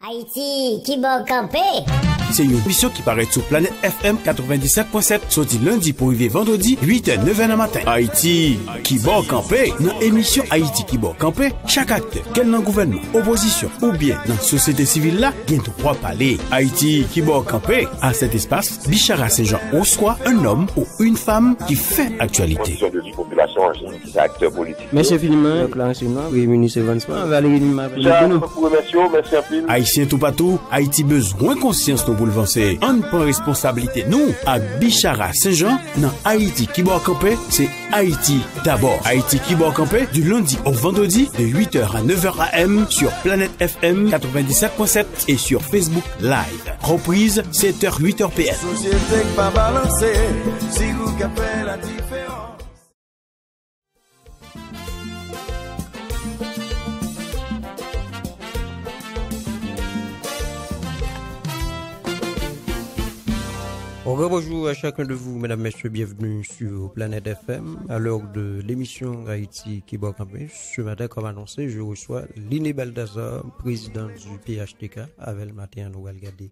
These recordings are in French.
Haïti, qui va camper? C'est une émission qui paraît sur Planète FM 97.7, sorti lundi pour arriver vendredi, 8h, 9h du matin. Haïti, qui va camper? Dans l'émission Haïti qui va camper, chaque acteur, quel dans le gouvernement, opposition ou bien dans la société civile là, il y a trois palais. Haïti qui va camper? À cet espace, Bichara Saint-Jean reçoit un homme ou une femme qui fait actualité. Monsieur Philimon, Clarence Noir, Premier ministre Evansman, Valérie Lima, Haïtien tout partout, Haïti besoin conscience nous pour le vencer. On prend responsabilité. Nous, à Bichara Saint-Jean, dans Haïti qui va camper, c'est Haïti d'abord. Haïti qui va camper du lundi au vendredi de 8h à 9h AM sur Planète FM 97.7 et sur Facebook Live. Reprise 7h 8h PM. Société pas balancée, si vous capez la différence. Bonjour à chacun de vous, mesdames, messieurs, bienvenue sur Planète FM. À l'heure de l'émission Haïti qui va camper, ce matin, comme annoncé, je reçois Liné Baldassar, président du PHTK, avec le matin, nous allons regarder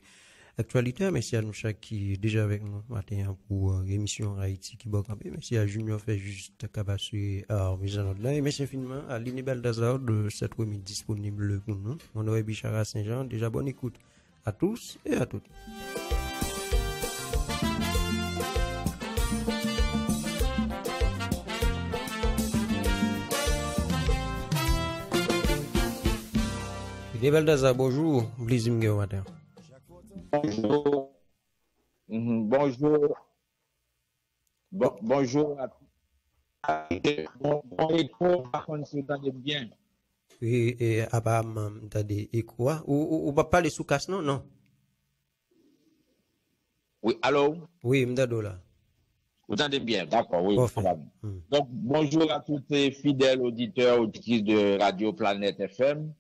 actualité. Merci à nous chaque qui est déjà avec nous matin pour l'émission Haïti qui va camper. Merci à Junior fait juste cabasser à mise en ordre là. Et merci infiniment à Liné Baldassar de cette remise disponible pour nous. Mon nom est Bichara Saint-Jean. Déjà bonne écoute à tous et à toutes. Baldassar, bonjour. Plaisir de vous matin. Bonjour. Bonjour. Bonjour à tous. Bon écho, par contre, si vous entendez bien. Et apparemment, t'as des échos. Ou pas parler sous casse, non? Non. Oui, allô? Oui, m'dado là. Vous entendez bien, d'accord, oui. Donc, bonjour à tous les fidèles auditeurs, auditrices de Radio Planète FM.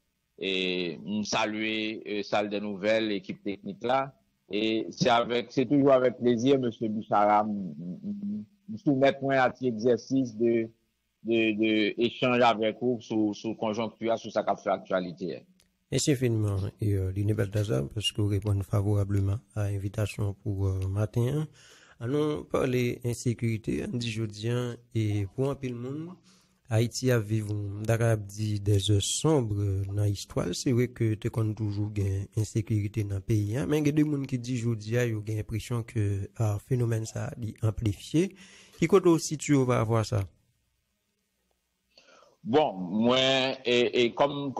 Et saluer salle des nouvelles, l'équipe technique là. Et c'est toujours avec plaisir, monsieur Bichara, me soumettre à un exercice de échange avec vous sur conjoncture, sur sa fait actualité. Merci infiniment, Liné Baldassar, parce que vous répondez favorablement à l'invitation pour matin. Allons parler insécurité, on dit jeudi, et pour un peu le monde. Haïti a vécu des heures sombres dans l'histoire. C'est vrai que tu as toujours une insécurité dans le pays. Mais il y a des gens qui disent aujourd'hui, ils ont l'impression que le phénomène ça est amplifié. Qui côté aussi tu vas avoir ça? Bon, moi, et comme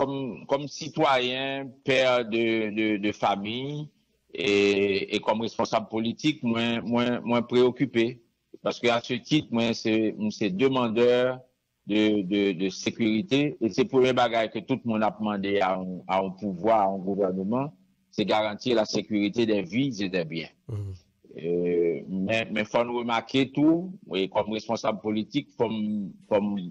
citoyen, père de famille, et comme responsable politique, moi préoccupé. Parce que à ce titre, moi, c'est demandeur de sécurité, et c'est pour les bagages que tout le monde a demandé à un pouvoir, à un gouvernement, c'est garantir la sécurité des vies et des biens. Mais faut nous remarquer tout, et comme responsable politique, faut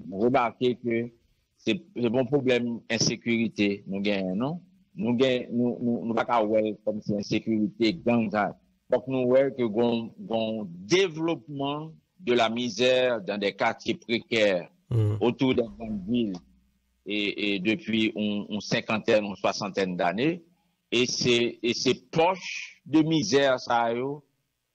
remarquer que c'est bon problème insécurité, nous gagnons, non? Nous pas qu'à voir comme c'est insécurité, gang, donc nous voyons que gon développement de la misère dans des quartiers précaires, autour des grandes villes et depuis une cinquantaine, une soixantaine d'années, et ces poches de misère ça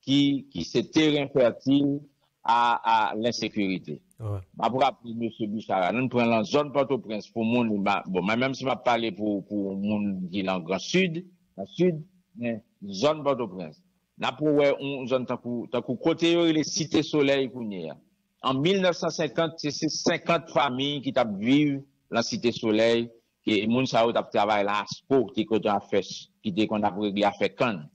qui c'est terrain fertile à l'insécurité. Pour rappeler monsieur Bichara, nous prenons la zone Port-au-Prince pour monde bon même si m'a parlé pour monde qui est dans grand sud, mais zone Port-au-Prince. Là pour une zone tant côté les cités soleil pour venir. En 1950, c'est 50 familles qui vivent dans la Cité Soleil, et les gens qui travaillent là, qu'on a réglé à faire canne.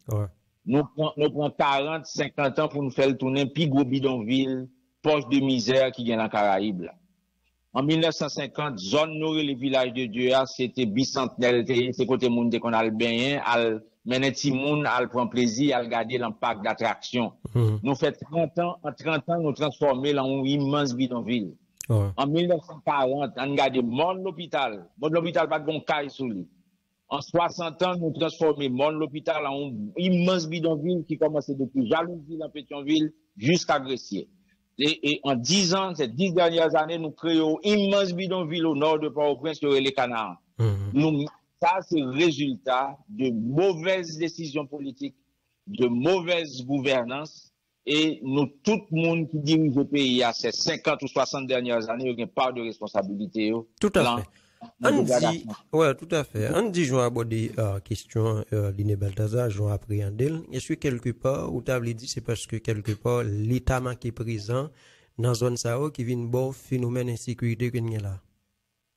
Nous prenons 40, 50 ans pour nous faire tourner, puis gros bidonville, poche de misère qui vient dans la Caraïbe. En 1950, zone nord les villages de Dieu, c'était bicentenaire, c'est côté monde qu'on a le bien, mener ti moun al prend plaisir à regarder l'impact d'attraction. Nous fait 30 ans, en 30 ans, nous transformer en une immense bidonville. En 1940, on regarde monde l'hôpital. Monde l'hôpital pas de bon caille sous lui. En 60 ans, nous transformer monde l'hôpital en une immense bidonville qui commençait depuis Jalousie en Pétionville jusqu'à Gressier. Et en 10 ans, ces 10 dernières années, nous créons une immense bidonville au nord de Port-au-Prince sur les Canards. Nous ça, c'est le résultat de mauvaises décisions politiques, de mauvaise gouvernance. Et nous, tout le monde qui dirige le pays à ces 50 ou 60 dernières années, il y a une part de responsabilité. Tout à fait. On dit, ouais, tout à fait. On dit, je vais aborder question Liné Balthazar, je vais appréhender. Est-ce que quelque part, ou tu as dit, c'est parce que quelque part, l'État manque présent dans la zone Sao qui vient bon phénomène d'insécurité qu'il y a là?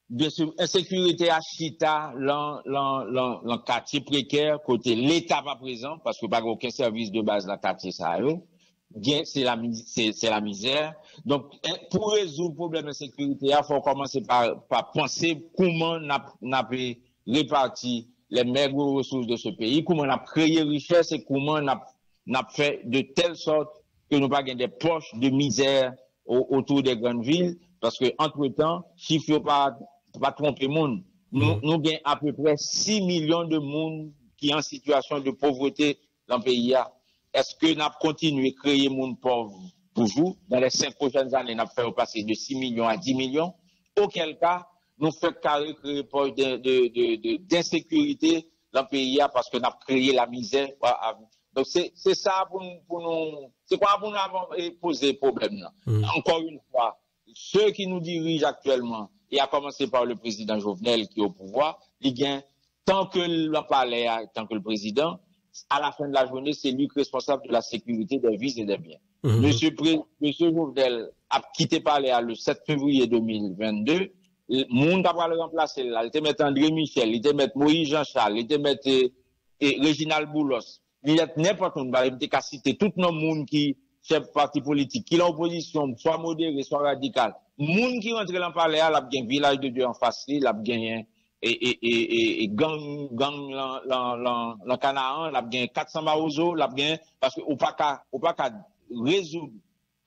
Bien sûr, insécurité à Chita, dans quartier précaire, côté l'État pas présent, parce que pas aucun service de base dans le quartier Sao. C'est la misère. Donc, pour résoudre le problème de sécurité, il faut commencer par penser comment on a réparti les maigres ressources de ce pays, comment on a créé richesse et comment on a fait de telle sorte que nous pas des poches de misère autour des grandes villes, parce que entre-temps, chiffre pas tromper monde. Nous avons à peu près 6 millions de monde qui sont en situation de pauvreté dans le pays. Est-ce que nous avons continué à créer monde pauvre toujours? Dans les 5 prochaines années, nous avons fait passer de 6 millions à 10 millions. Auquel cas, nous faisons créer poche d'insécurité dans le pays parce que nous avons créé la misère. Donc, c'est ça pour nous, c'est quoi pour nous poser problème là. Encore une fois, ceux qui nous dirigent actuellement, et à commencer par le président Jovenel qui est au pouvoir, il gagne tant que le palais, tant que le président, à la fin de la journée, c'est lui responsable de la sécurité des vies et des biens. Monsieur Jovenel a quitté palais le 7 février 2022. Le monde a le remplacer là. Il était mettre André Michel, il était mettre Moïse Jean-Charles, il était mettre Réginald Boulos. Il y a n'importe où, il était cité tout le monde qui chef parti politique, qui est en opposition, soit modéré, soit radical. Monde qui rentre dans le palais, il a bien village de Dieu en face, il a gagné et gang la Canaan, il a gagné 400 maozo, il a gagné parce que ou pas qu'à résoudre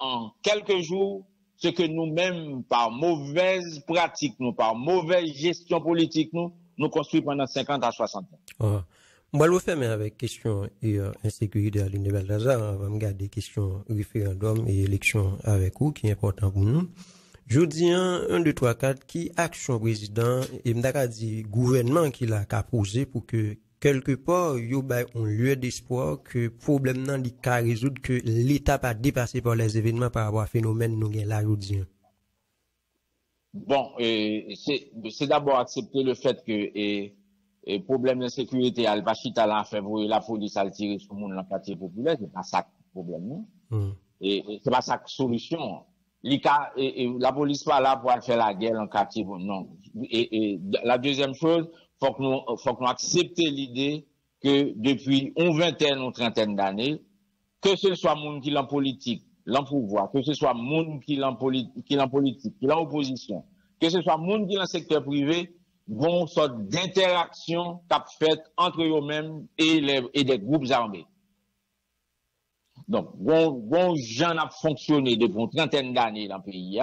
en quelques jours ce que nous-mêmes par mauvaise pratique, nous par mauvaise gestion politique nous construisons pendant 50 à 60 ans. On va le faire, mais avec question et insécurité à Liné Balthazar, on va regarder question référendum et élection avec vous, qui est important pour nous. Je dis 1, 2, 3, 4, qui action président, et m'daka dit gouvernement qui l'a posé pour que, quelque part, y ait un lieu d'espoir que problème nan li ka résoudre que l'État pas dépassé par les événements par rapport à phénomène nous gen là, je dis. Bon, c'est d'abord accepter le fait que, et problème d'insécurité, al Bachita là, fait la police a tiré sur le monde dans le quartier populaire, c'est pas ça le problème, non? Et c'est pas ça la solution. La police pas là pour faire la guerre dans le quartier, non. Et la deuxième chose, faut que nous accepter l'idée que depuis une vingtaine ou trentaine d'années, que ce soit monde qui est en politique, l'en pouvoir, que ce soit monde qui est en politique, qui est en opposition, que ce soit monde qui est dans le secteur privé, vont sorte d'interaction qu'a fait entre eux-mêmes et des groupes armés. Donc, bon gens a fonctionné depuis une trentaine d'années dans le pays,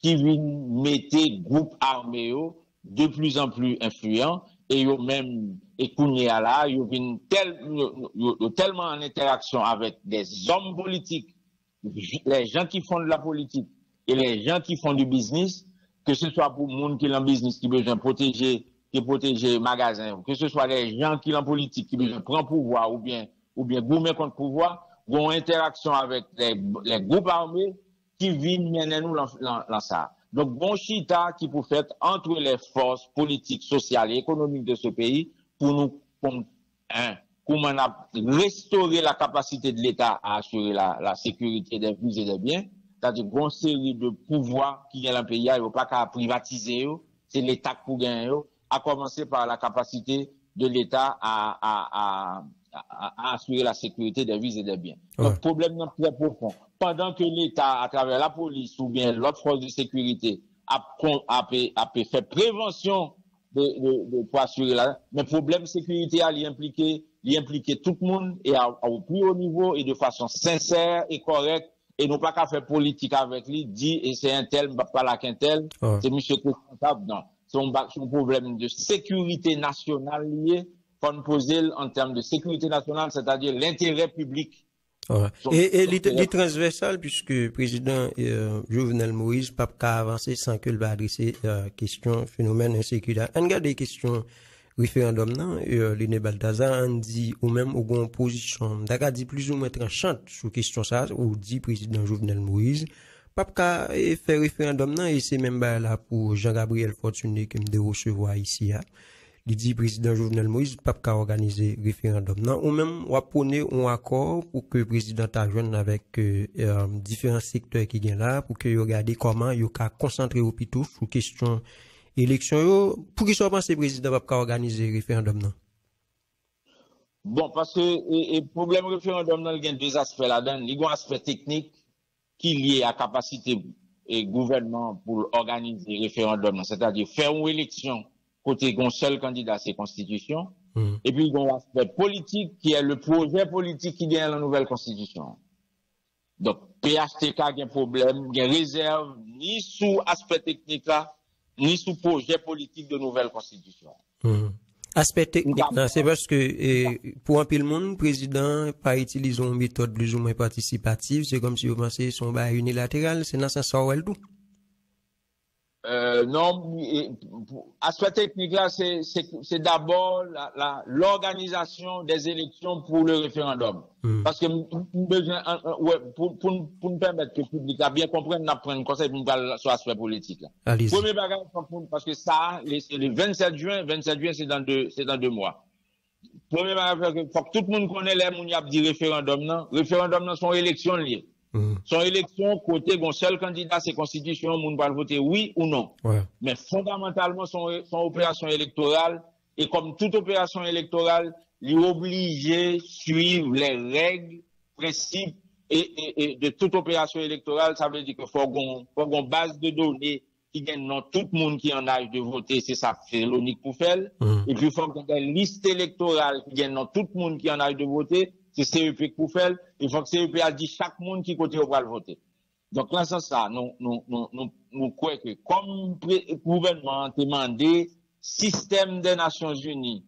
qui viennent mettre groupes armés de plus en plus influents, et eux-mêmes, et Kounia là, ils viennent tellement en interaction avec des hommes politiques, les gens qui font de la politique, et les gens qui font du business, que ce soit pour le monde qui est en business, qui besoin de protéger magasin, que ce soit les gens qui sont en politique, qui besoin de prendre pouvoir, ou bien gouverner contre pouvoir, ont interaction avec les groupes armés qui viennent mener nous dans ça. Donc, bon chita qui peut faire entre les forces politiques, sociales et économiques de ce pays pour nous, comment restaurer la capacité de l'État à assurer la sécurité des vies et des biens. C'est-à-dire une série de pouvoirs qui viennent dans le pays, il ne faut pas qu'à privatiser, c'est l'État pour gagner, à commencer par la capacité de l'État à assurer la sécurité des vies et des biens. Donc, problème très profond. Pendant que l'État, à travers la police ou bien l'autre force de sécurité, a fait prévention pour assurer mais problème de sécurité, il impliquait tout le monde et au plus haut niveau et de façon sincère et correcte. Et non pas qu'à faire politique avec lui, dit, et c'est un tel, pas là qu'un tel, c'est monsieur responsable, non. C'est un problème de sécurité nationale lié, qu'on nous poser en termes de sécurité nationale, c'est-à-dire l'intérêt public. Et les transversales, puisque le président Jovenel Moïse n'a pas avancé sans qu'il va adresser question phénomène insécurité. On regarde des questions référendum nan, Lene Balthazar dit ou même ou gon position, d'accord dit plus ou moins tranchante sur question ça ou dit président Jovenel Moïse pas ka faire référendum nan et c'est même là pour Jean-Gabriel Fortuné qui me recevoir ici a. Il dit président Jovenel Moïse pas ka organiser référendum nan ou même ou prôner un accord pour que président ta joindre avec différents secteurs qui gagne là pour que regarder comment yo ka concentrer au plutôt sur question élection pour qui soit pensé président pas organiser référendum non. Bon parce que le problème référendum il y a deux aspects là-dedans, il y a un aspect technique qui est lié à capacité et gouvernement pour organiser référendum, c'est-à-dire faire une élection côté un seul candidat c'est constitution et puis il y a un aspect politique qui est le projet politique qui vient dans la nouvelle constitution. Donc PHTK a un problème, il y a réserve ni sous aspect technique là ni sous projet politique de nouvelle constitution. Aspect technique, c'est parce que pour un peu le monde, le président pas utiliser une méthode plus ou moins participative, c'est comme si vous pensez son bail unilatéral, c'est dans ce sens où elle tout. Non, aspect technique là, c'est d'abord l'organisation des élections pour le référendum. Parce que pour nous permettre que le public a bien compris, nous apprenons conseil pour nous parler sur l'aspect politique. Premier bagage, parce que ça, le 27 juin, c'est dans 2 mois. Premier bagage, il faut que tout le monde connaisse les gens qui ont dit référendum, non? Référendum, non, sont élections liées. Son élection, côté, un seul candidat, c'est constitution, moun va voter oui ou non. Ouais. Mais fondamentalement, son opération électorale, et comme toute opération électorale, il est obligé de suivre les règles, principes, et de toute opération électorale, ça veut dire qu'il faut une base de données qui gagne dans tout le monde qui est en âge de voter, c'est ça, c'est l'unique pour faire. Et puis, il faut qu'il y ait une liste électorale qui gagne dans tout le monde qui est en âge de voter. C'est CEP pour faire, il faut que CEP a dit chaque monde qui côté va le voter. Donc là, c'est ça, nous croyons que comme le gouvernement a demandé, système des Nations Unies,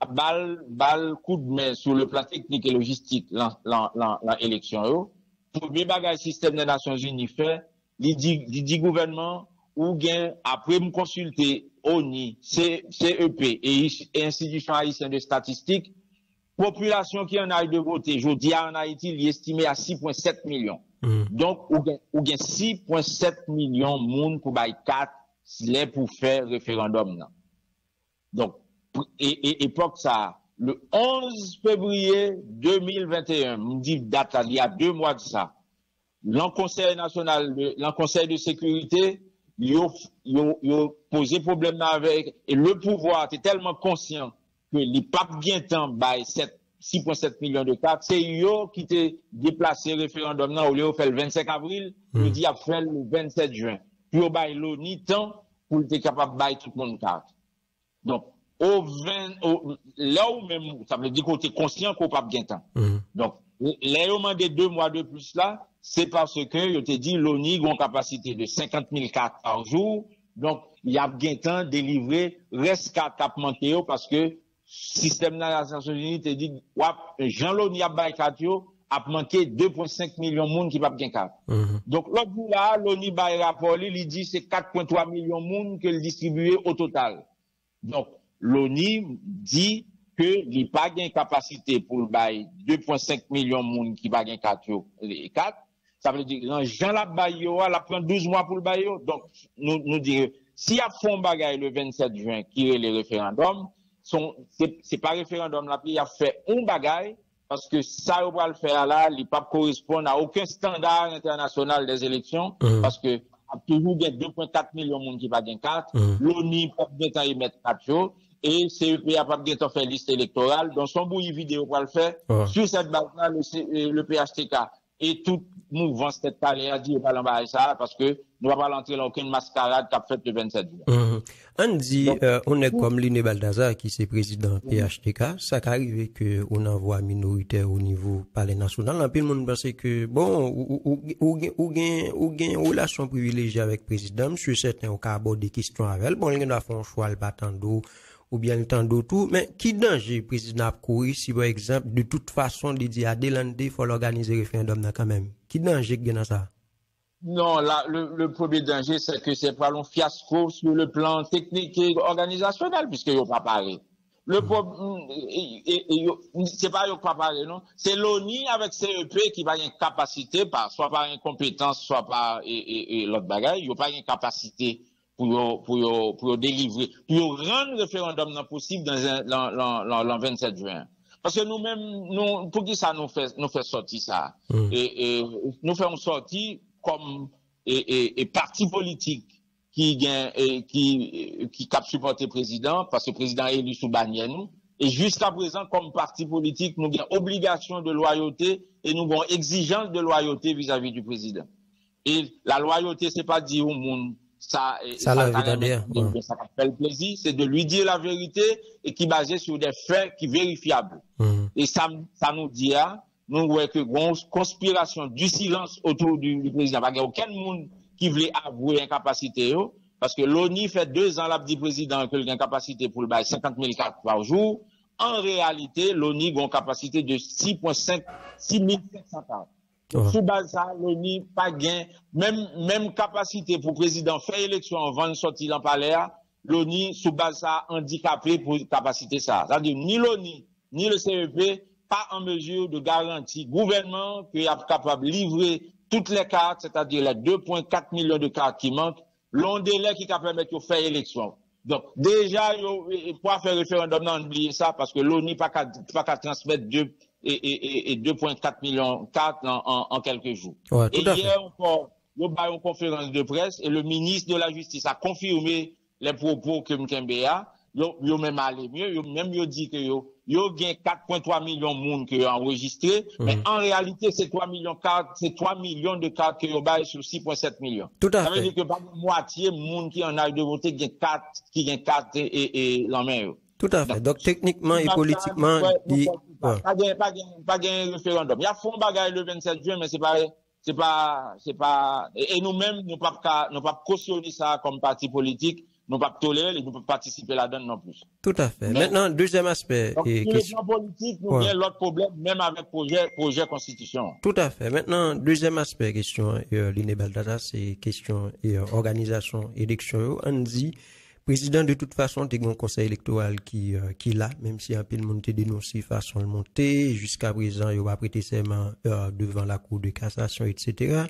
balle coup de main sur le plan technique et logistique, l'élection, premier bagage système des Nations Unies fait, il dit gouvernement, ou bien, après me consulter ONI, CEP et institution haïtienne de statistiques, population qui en a de voter, je dis en Haïti, il est estimé à 6,7 millions. Donc, ou bien 6,7 millions de monde pour bailler 4 pour faire référendum. Non. Donc, époque ça, le 11 février 2021, on dit date, il y a 2 mois de ça, le Conseil national, le Conseil de sécurité, il a posé problème avec, et le pouvoir était tellement conscient que les papes bien temps by 6,7 millions de cartes, c'est eux qui t'ont déplacé référendum au lieu de faire le 25 avril, il dit à faire le 27 juin. Puis au bail ni temps pour être capable de bailler tout le monde carte. Donc, là où même, ça veut dire qu'on est conscient qu'on n'a pas bien temps. Donc, les demandé 2 mois de plus là, c'est parce que, je te dit, l'ONI a une capacité de 50 000 cartes par jour. Donc, il y a bien temps de délivrer, reste cartes à manquer parce que système de la Nations Unies te dit, Jean-Loni a manqué 2,5 millions de monde qui va bien carte. Donc, l'autre bout là, l'ONI a rapport, il dit c'est 4,3 millions de monde qu'elle distribue au total. Donc, l'ONI dit que il pas gain capacité pour le bail 2,5 millions de monde qui va bien carte. Ça veut dire, Jean la bail, la prend 12 mois pour le bail. Donc, nous dire, si y a fond bagaille le 27 juin, qui est le référendum, c'est pas référendum là, il a fait un bagaille, parce que ça, on va le faire là, il pas correspond à aucun standard international des élections, parce que, a toujours 2,4 millions de monde qui va gagner 4, l'ONI pas bien temps y mettre 4 jours, et CEP a pas bien temps faire liste électorale, dans son bout vidéo pour le faire, sur cette base-là, le PHTK, et tout mouvement cette palais a dit, pas l'embarras ça, parce que nous ne va pas entrer dans aucune mascarade qu'a fait le 27 juin. On dit, on est comme Lene Balthazar, qui est président PHTK, ça arrive que on envoie minoritaire au niveau palais national. En plus, le monde pense que, bon, ou gain relation privilégiée avec le président, sur certains, on peut aborder des questions avec elle. Bon, il a fait un choix, le battant d'eau, ou bien le temps d'auto, mais qui danger le président a couru si par exemple de toute façon il dit à Delande il faut l'organiser référendum quand même. Qui danger que dans ça? Non, là, le premier danger, c'est que c'est pas un fiasco sur le plan technique et organisationnel, puisque ils n'ont pas parlé. Le problème, c'est pas eux qui pas parlé, non? C'est l'ONI avec CEP qui va y avoir une capacité, soit par incompétence, soit par l'autre bagaille, ils n'ont pas une capacité pour délivrer, pour rendre le référendum non possible dans le 27 juin. Parce que nous-mêmes, pour qui ça nous fait sortir ça? Et nous faisons sortir comme parti politique qui cap supporter président, parce que le président est élu sous bannière nous. Et jusqu'à présent, comme parti politique, nous avons obligation de loyauté et nous avons exigence de loyauté vis-à-vis du président. Et la loyauté, c'est pas dire au monde ça fait le plaisir, c'est de lui dire la vérité et qui est basé sur des faits qui vérifiables. Et ça nous dit, nous voyons que une conspiration du silence autour du président. Il n'y a aucun monde qui voulait avouer incapacité, parce que l'ONI fait 2 ans, l'abdi président, qu'il a une capacité pour le bail 50 000 cartes par jour. En réalité, l'ONI a une capacité de 6,5, 6,500 cartes. Sous base ça, l'ONI pas gain, même capacité pour le président faire élection avant de sortir dans le palais, l'ONI sous base ça handicapé pour capacité ça. C'est-à-dire, ni l'ONI, ni le CEP, pas en mesure de garantir gouvernement qu'il est capable de livrer toutes les cartes, c'est-à-dire les 2,4 millions de cartes qui manquent, long délai qui capable de faire élection. Donc, déjà, pour faire référendum, non, oubliez ça, parce que l'ONI pas qu'à transmettre 2,4 millions de cartes en quelques jours. Ouais, et hier encore, il y a eu une conférence de presse et le ministre de la Justice a confirmé les propos que Mkembe a. Yo même allé mieux, yo dit que yo gain 4,3 millions de monde qui ont enregistré, mais en réalité c'est 3 millions de cartes qui ont baillé sur 6,7 millions. Tout à fait. Ça veut dire que pas moitié monde qui en a de voter gain 4 et la main. Tout à fait. Donc techniquement et politiquement, pas gain référendum. Il y a fond bagaille le 27 juin, mais c'est pas et nous-mêmes nous pas cautionner ça comme parti politique. Nous ne pouvons pas tolérer et nous ne pouvons pas participer là-dedans non plus. Tout à fait. Maintenant, deuxième aspect. Donc, sur le plan politique, nous avons l'autre problème, même avec projet constitution. Tout à fait. Maintenant, deuxième aspect, question, Liné Baldada, c'est question, organisation, élection. On dit, président, de toute façon, t'es un conseil électoral qui l'a, même si un peu le monde te dénoncé façon de monter, jusqu'à présent, il va prêter serment, devant la cour de cassation, etc.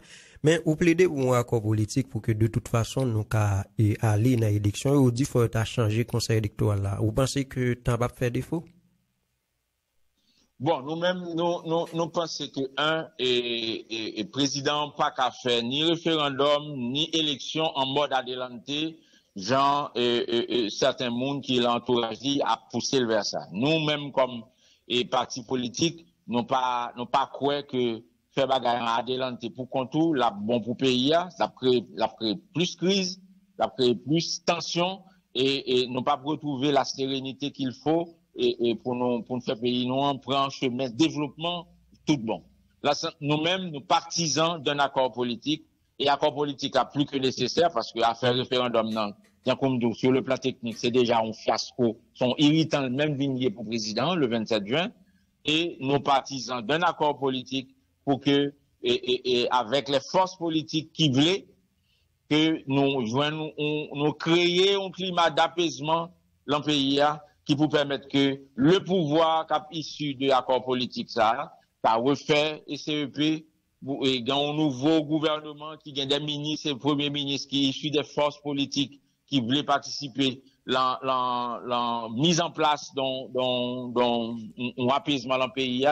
Mais vous plaidez pour un accord politique pour que de toute façon nous aller dans l'élection et vous dit faut changer le conseil électoral là. Vous pensez que t'as pas fait défaut? Bon, nous-mêmes, nous pensons que et président pas qu'à faire ni référendum, ni élection en mode adelanté, genre, certains mondes qui l'entourent à pousser vers ça. Nous-mêmes, comme, parti politique, nous pas croire que faire bagaille en adelanté pour contour, la bon pour pays, ça crée plus crise, ça crée plus tension, et nous pas retrouver la sérénité qu'il faut, et pour nous faire pays, nous en prend un chemin de développement tout bon. Là, nous-mêmes, nous partisans d'un accord politique, et accord politique a plus que nécessaire, parce que à faire référendum, non, comme dit, sur le plan technique, c'est déjà un fiasco, sont irritants, même vigné pour président, le 27 juin, et nous partisans d'un accord politique, pour que, avec les forces politiques qui voulaient, que nous créions un climat d'apaisement dans le pays, qui pour permettre que le pouvoir issu de l'accord politique, ça refait et CEP, et dans un nouveau gouvernement qui gagne des ministres et premiers ministres qui issus des forces politiques qui voulaient participer la mise en place d'un apaisement dans le pays,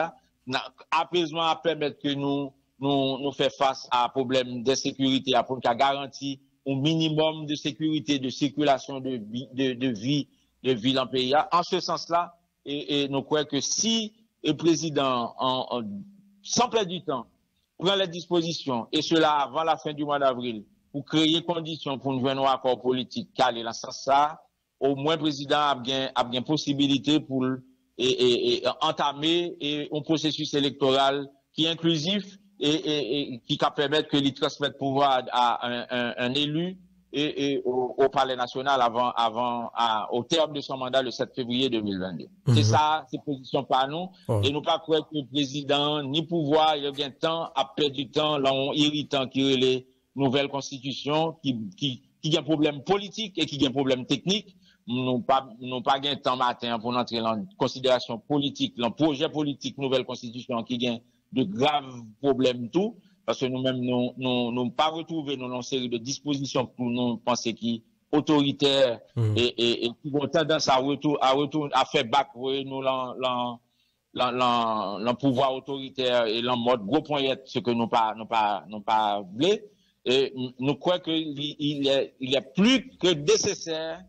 apaisement à permettre que nous fait face à problème de sécurité, à pour garantir un minimum de sécurité, de circulation de vie dans le pays. En ce sens-là, et nous croyons que si le président, sans perdre du temps, prend les dispositions, et cela avant la fin du mois d'avril, pour créer conditions pour nous venir un accord politique calé dans ce sens-là, au moins le président a bien possibilité pour entamer un processus électoral qui est inclusif et qui va permettre que il transmette pouvoir à un élu au Palais national au terme de son mandat le 7 février 2022. C'est ça, c'est position par nous. Et nous pas croire que le président, ni pouvoir, il y a bien temps, a perdu du temps, là, on irritant qui relait nouvelle constitution qui a un problème politique et qui a un problème technique. Nous pas gain temps matin pour entrer en considération politique, dans projet politique nouvelle constitution qui a de graves problèmes tout parce que nous-mêmes nous pas retrouver dans une série de dispositions que nous pensons qui autoritaires et qui ont tendance à faire back nous le pouvoir autoritaire et le mode gros point ce que nous pas voulu. Et nous croyons qu'il est plus que nécessaire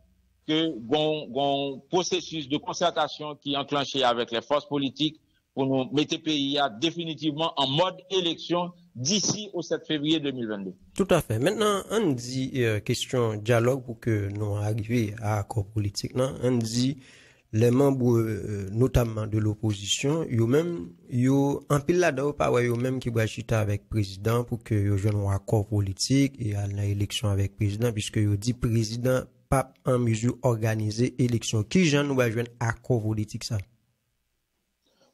que un processus de concertation qui est enclenché avec les forces politiques pour nous mettre le pays définitivement en mode élection d'ici au 7 février 2022. Tout à fait. Maintenant, on dit question dialogue pour que nous arrivions à accord politique. Non? On dit les membres, notamment de l'opposition, en pile là-dedans, pas ouais, même qui va chiter avec président pour que yo joignent un accord politique et à l'élection avec président, puisque yo dit président pas en mesure organiser élection. Qui j'en nous va joindre accord politique ça?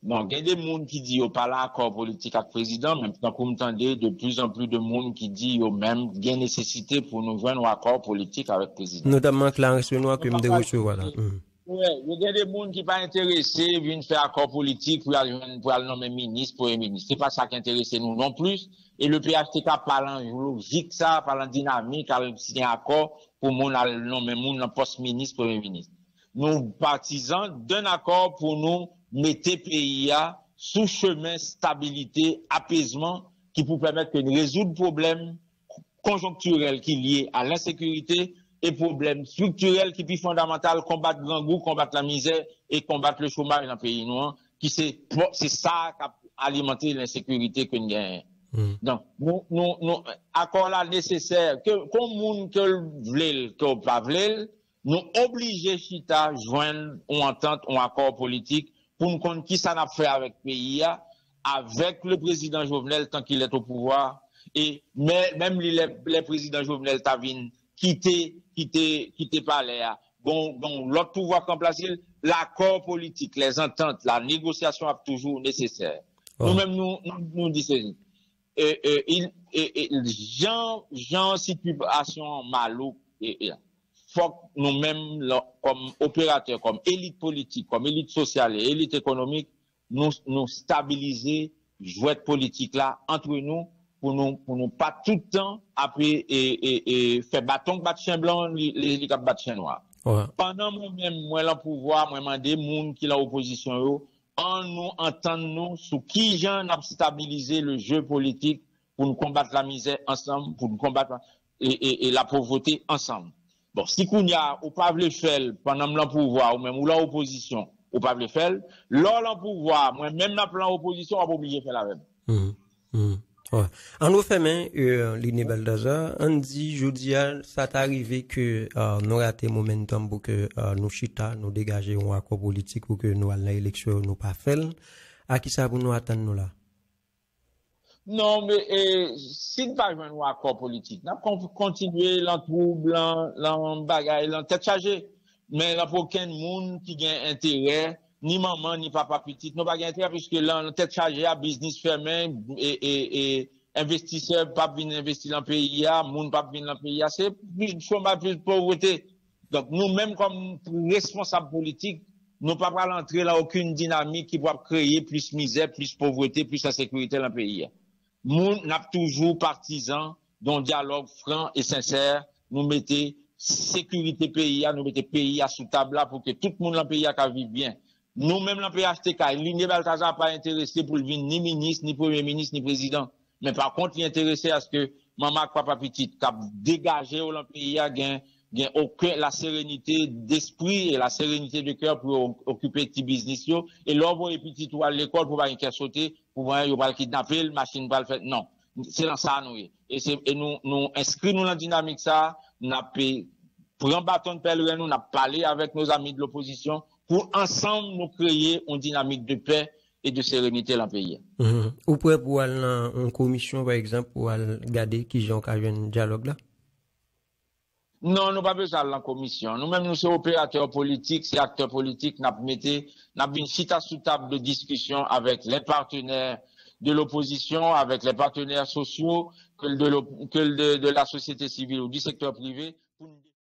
Non, il y a des gens qui disent pas l'accord politique avec le président, même quand vous entendez de plus en plus de monde qui dit même qu'il y a nécessité pour nous joindre un accord politique avec le président. Notamment Clarence Benoît que me de recevoir là. Oui, il y a des gens qui ne sont pas intéressés, viennent faire accord politique pour aller nommer ministre, premier ministre. C'est pas ça qui intéresse nous non plus. Et le PHTK parle en logique ça, parle en dynamique, à signer un accord pour nommer mon poste ministre, premier ministre. Nous partisans d'un accord pour nous mettre le pays sous chemin stabilité, apaisement, qui pour permettre de résoudre problèmes conjoncturels qui sont liés à l'insécurité et problèmes structurels qui sont fondamentaux, combattre grand goût, combattre la misère et combattre le chômage dans le pays noir, qui c'est ça qui a alimenté l'insécurité que nous gagnons. Donc, nous, accord là nécessaire, que, comme monde que vle, que pas vle, nous obliger chita joindre une entente, un accord politique pour nous connaître qui ça n'a fait avec le pays, avec le président Jovenel tant qu'il est au pouvoir, et même les présidents Jovenel Tavine quitter palais, bon, l'autre pouvoir qu'en place, l'accord politique, les ententes, la négociation est toujours nécessaire. Nous-mêmes, nous disons, situation malouque, faut que nous-mêmes, comme opérateurs, comme élite politique, comme élite sociale et élite économique, nous stabiliser, jouer politique là, entre nous, pour nous pas tout le temps, après, faire bâton, battre chien blanc, les battre chien noir. Pendant moi-même, moi, le pouvoir, moi, demander moun qui la opposition, en nous entendons sous qui j'en a stabilisé le jeu politique pour nous combattre la misère ensemble, pour nous combattre et la pauvreté ensemble. Bon, si qu'on y a, ou pas le faire pendant le pouvoir, ou même ou l'opposition, ou pas le faire, lors le pouvoir, moi, même dans plan opposition, on va pas oublier de faire la même. Ouais. En nous fait main, Liné Baldassar, on dit, je dis, ça t'est arrivé que, nous raté momentum pour que, nous chita, nous dégager un accord politique pour que nous allons à l'élection, nous pas fait. À qui ça pour nous attendre nous là? Non, mais, si nous pas un accord politique, nous allons continuer l'entrouble, l'embagaille, l'entête chargée. Mais là, pour aucun monde qui a intérêt, ni maman, ni papa petit, nous pas intérêt, puisque l'entête chargée à business fermé, et investisseurs pas venir investir dans le pays, monde pas venir dans le pays, c'est plus chômage, plus pauvreté. Donc, nous-mêmes, comme responsables politiques, nous pas entrer dans aucune dynamique qui va créer plus misère, plus pauvreté, plus insécurité dans le pays. Nous n'a toujours partisans d'un dialogue franc et sincère, nous mettez sécurité pays, nous mettez pays à sous table pour que tout le monde dans le pays a vivre bien. Nous-mêmes, dans le PHTK, Liné Baldassar pas intéressé pour venir ni ministre, ni premier ministre, ni président. Mais par contre, il est intéressé à ce que maman, papa petit, cap dégager au pays, gagne la sérénité d'esprit et la sérénité de cœur pour occuper petit business yo. Et l'envoyer petit ou à l'école pour pas qu'il sauter, pour voir, il va le kidnapper, la machine va le faire. Non. C'est dans ça, nous. Et nous inscrivons dans la dynamique ça, nous prenons bâton de pèlerin, nous parlé avec nos amis de l'opposition pour ensemble nous créer une dynamique de paix et de sérénité dans le pays. Ou pour aller en commission, par exemple, pour regarder qui j'ai un dialogue là? Non, nous pas besoin d'aller en commission. Nous-mêmes, nous sommes opérateurs politiques, c'est acteurs politiques, nous avons mis chita sous table de discussion avec les partenaires de l'opposition, avec les partenaires sociaux, que de la société civile ou du secteur privé.